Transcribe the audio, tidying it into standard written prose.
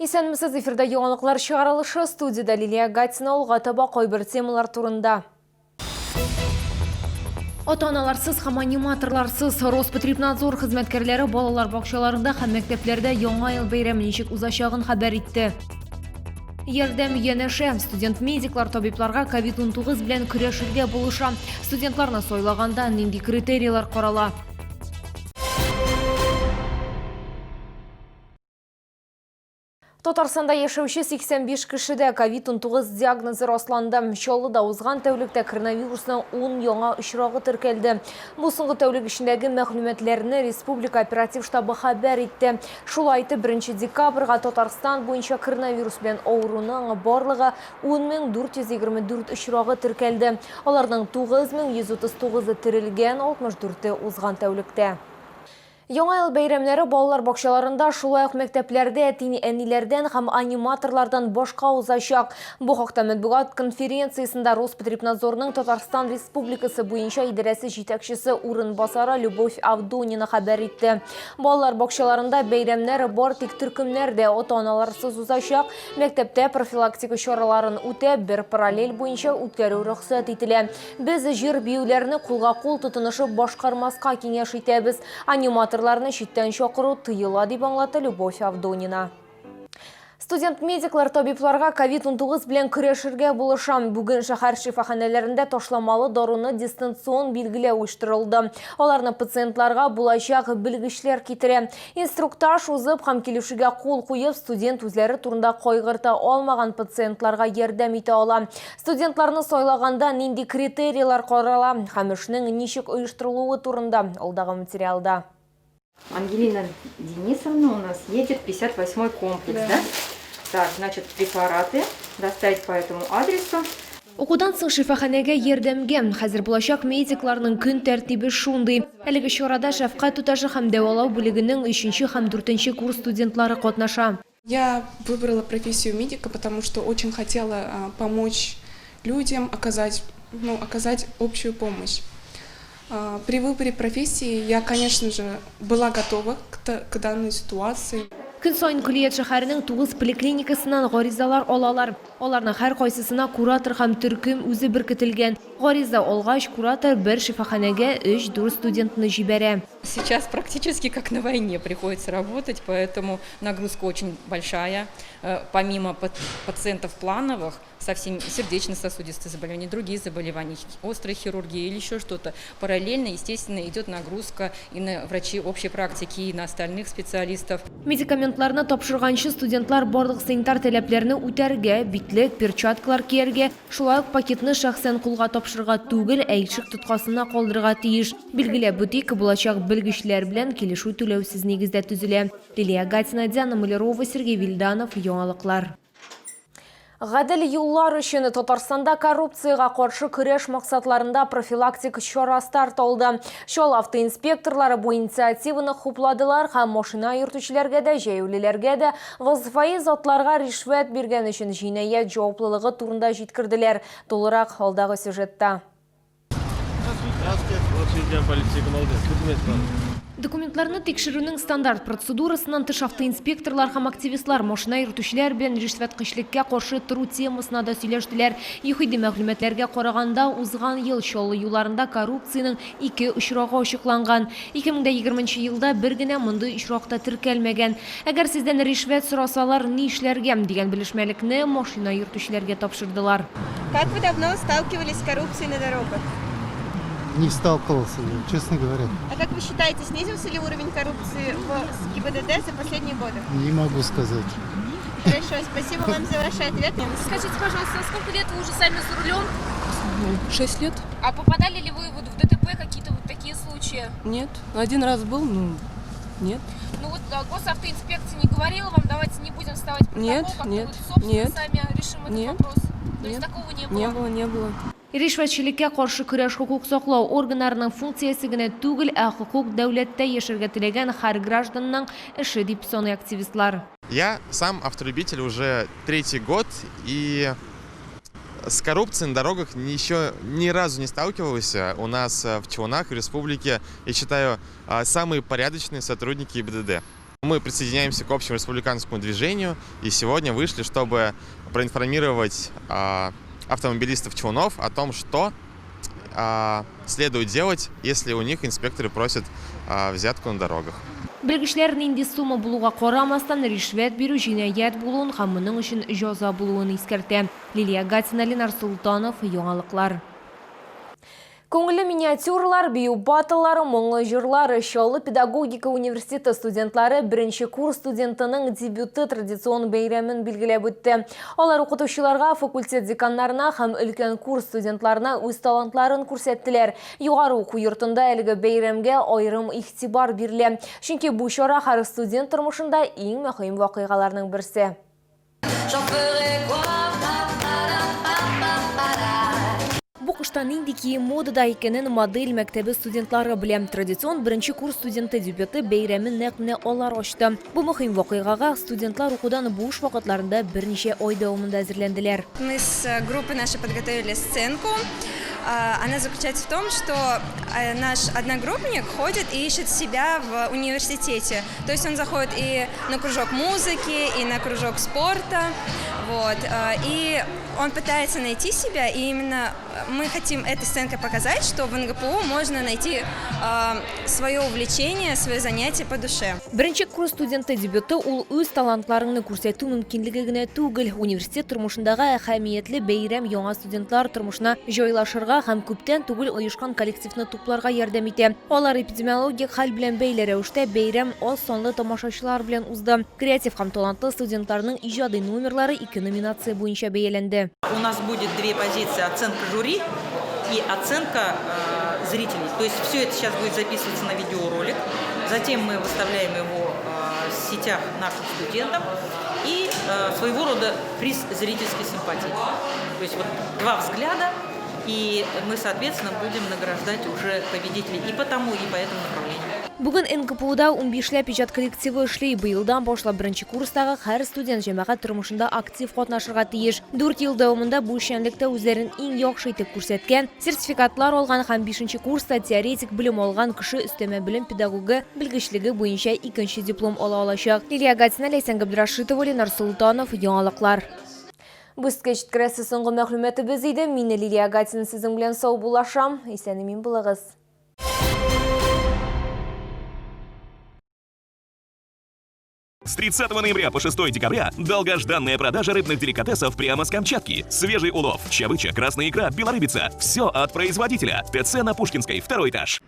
Исәнмесез, эфирда яңалыклар чыгарылышы, студияда Лилия Гатина улга таба койбер темалар турында. Ата-аналарсыз һәм аниматорларсыз Роспотребнадзор хезмәткәрләре балалар бакчаларында һәм мәктәпләрдә яңа ел бәйрәме ничек узачагын хәбәр итте. Ярдәм янәшә. Студент-медиклар табибларга COVID-19 белән көрәшергә булыша. Студентларны сайлаганда нинди критерийлар карала? Татарстанда яшәүче 85 кешедә COVID-19 диагнозы расланды. Чаллыда узган тәүлектә коронавирусның 10 яңа очрагы теркәлде. Бу соңгы тәүлек эчендәге мәгълүматларны Республика оператив штабы хәбәр итте. Шулай итеп, 1 декабрьгә Татарстан буенча коронавирус белән авыруның барлыгы 10424 очрагы теркәлде. Аларның 9139-ы терелгән, 64-е узган тәүлектә. Яңа ел бәйрәмнәре балалар бакчаларында, шулай ук мәктәпләрдә әниләрдән һәм аниматорлардан башка узачак. Бу хакта матбугат конференциясендә Роспотребнадзорның Татарстан Республикасы буенча идарәсе җитәкчесе урынбасары Любовь Авдонина хәбәр итте. Балалар бакчаларында бәйрәмнәр бар, тик төркемнәрдә ата-аналарсыз узачак. Мәктәптә профилактика чараларын үтә, бер параллель буенча үткәрү рөхсәт ителә. Без җир биюләрне кулга-кул тотынышып башкармаска киңәш итәбез. Аниматорларны читтән чакыру тыела, дип аңлатты Любовь Авдонина. Студент-медиклар табибларга COVID-19 белән көрәшергә булыша. Бүген шәһәр шифаханәләрендә ташламалы даруны дистанцион билгеләү оештырылды. Аларны пациентларга булачак белгечләр китерә. Инструктаж узып һәм килешүгә кул куеп, студент үзләре турында кайгырта алмаган пациентларга ярдәм итә ала. Студентларны сайлаганда нинди критерийлар карала һәм эшнең ничек оештырылуы турында алдагы материалда. Ангелина Денисовна у нас едет 58-й комплекс, да? Так, значит, препараты доставить по этому адресу. Укудан соң шифаханәгә ярдәмгә. Хәзер булачак медикларның көн тәртибе шундый. Әлеге чарада шәфкать туташы һәм дәвалау бүлегенең 3-нче һәм 4-нче курс студентлары катнаша. Я выбрала профессию медика, потому что очень хотела помочь людям, оказать общую помощь. При выборе профессии я, конечно же, была готова к данной ситуации. Көн сайын Күлият шәһәренең 9 поликлиникасыннан гаризалар алалар. Аларның һәр кайсысына куратор һәм төркем үзе беркетелгән. Гариза алгач, куратор бер шифаханәгә 3-4 студентны җибәрә. Сейчас практически как на войне приходится работать, поэтому нагрузка очень большая. Помимо пациентов плановых, совсем сердечно-сосудистые заболевания, другие заболевания, острая хирургия или еще что-то. Параллельно, естественно, идет нагрузка и на врачей общей практики, и на остальных специалистов. Медикаментларны тапшырганчы студентлар барлык санитар таләпләрне үтәргә, битлек, перчаткалар кияргә, шулай ук пакетны шәхсән кулга тапшырырга түгел, ишек тоткасына калдырырга тиеш. Билгеләп үтик, булачак белгечләр белән килешү түләүсез нигездә төзелә. Лилия Гатина, Диана Малярова, Сергей Вильданов, яңалыклар. Гадел юллар өчен Татарстанда коррупцияга каршы көрәш максатларында профилактик чара старт алды. Шул автоинспекторлары бу инициативаны хупладылар һәм машина йөртүчеләргә дә, җәяүлеләргә дә вазифаи затларга ришвәт биргән өчен җинаять җаваплылыгы турында җиткерделәр. Тулырак алдагы сюжетта. Документларны тикшерүнең стандарт процедурасыннан тыш автоинспекторлар һәм активистлар машина йөртүчеләр белән ришвәткычлыкка каршы тору темасына да сөйләштеләр. Юхиди мәгълүматларга караганда, узган ел Чаллы юлларында коррупциянең 2 очрагы ачыкланган. 2020 елда бер генә мондый очракта теркәлмәгән. Әгәр сездән ришвәт сорасалар, ни эшләргә дигән белешмәлекне машина йөртүчеләргә тапшырдылар. Как вы давно сталкивались с коррупцией на дорогах? Не сталкивался, честно говоря. А как вы считаете, снизился ли уровень коррупции в ГИБДД за последние годы? Не могу сказать. Хорошо, спасибо вам за ваш ответ. Скажите, пожалуйста, сколько лет вы уже сами за рулем? 6 лет. А попадали ли вы вот в ДТП, какие-то вот такие случаи? Нет. Один раз был, нет. Ну вот госавтоинспекция не говорила вам, давайте не будем вставать протокол, Нет, как-то нет, вот собственно нет. сами решим этот Нет, вопрос. То есть нет, такого не было? Не было. Ришвәтчелеккә каршы көрәш хукук саклау органнарының функциясе генә түгел, ә хукук дәүләттә яшәргә теләгән һәр гражданның эше, дип саный активистлар. Я сам автолюбитель уже 3-й год, и с коррупцией на дорогах еще ни разу не сталкивался. У нас в Челнах, в республике, я считаю, самые порядочные сотрудники ГИБДД. Мы присоединяемся к общему республиканскому движению и сегодня вышли, чтобы проинформировать автомобилистов Челнов о том, что следует делать, если у них инспекторы просят взятку на дорогах. Білгішлер нинди сума булуға қорамастан ришвет беру жинаят болуын хамының үшін жаза болуын ескерті. Лилия Гатина, Ленар Султанов, Яңалықлар. Көңілі миниатюрлар, бию батылары, мұңы жырлар, Шолы педагогика университеті студентлары бірінші курс студентінің дебюты традицион бейремін білгілеп өтті. Олар оқытушыларға, факультет декандарына һәм үлкен курс студентларына өз талантларын көрсеттілер. Юғары оқу йортында әлгі бейремге айрым ихтибар биріле. Чөнки бұл шара һәр студент тұрмышында ең мөһим вақиғаларның бірсе. Бұл қыштан индики модада екенін модель мәктәбі студентлары білем. Традицион бірінші курс студенті дебюты бейремін нәқіне олар ашты. Бұл мұхим вақиғаға студентлар оқудан буш вақытларында бірнеше ай дауымында әзірленділер. Мы с группой нашей подготовили сценку. Она заключается в том, что наш одногруппник ходит и ищет себя в университете. То есть он заходит и на кружок музыки, и на кружок спорта. Вот. И он пытается найти себя, и именно мы хотим этой сценкой показать, что в НГПУ можно найти свое увлечение, свое занятие по душе. Бірінші курс студенті дебюты ул өз талантларыңны күрсәту мөмкинлеге генә түгел. Университет тормышындагы әһәмиятле бәйрәм яңа студентлар тормышына җайлашырга һәм күптән түгел оешкан коллективны тупларга ярдәм итә. Алар эпидемиологик хәл белән бәйле рәвештә бәйрәм аз санлы тамашачылар белән узды. Креатив һәм талантлы студентларның иҗади номерлары 2 номинация буенча бәяләнде. У нас будет 2 позиции: оценка жюри и оценка зрителей. То есть все это сейчас будет записываться на видеоролик. Затем мы выставляем его в сетях нашим студентам. И своего рода приз зрительской симпатии. То есть вот 2 взгляда, и мы, соответственно, будем награждать уже победителей и по тому, и по этому направлению. Бүген НКПУда 15 иҗат коллективы эшләй. Быелдан башлап беренче курстагы һәр студент җәмәгать тормышында актив катнашырга тиеш. 4 ел дәвамында бу эшчәнлектә үзләрен иң яхшы итеп күрсәткән, сертификатлар алган һәм 5нче курста теоретик белем алган кеше өстәмә белем педагогы белгечлеге буенча 2нче диплом ала алачак. Лилия Гатина, Ләйсән Габдрашитова, Ленар Султанов, Яңалыклар. Бүскә җиткерәсе соңгы мәгълүматыбыз иде. Мин Лилия Гатина сезнең белән сау булашам. Исән-имин булыгыз. С 30 ноября по 6 декабря долгожданная продажа рыбных деликатесов прямо с Камчатки. Свежий улов, чавыча, красная икра, белорыбица. Все от производителя. ТЦ на Пушкинской, 2-й этаж.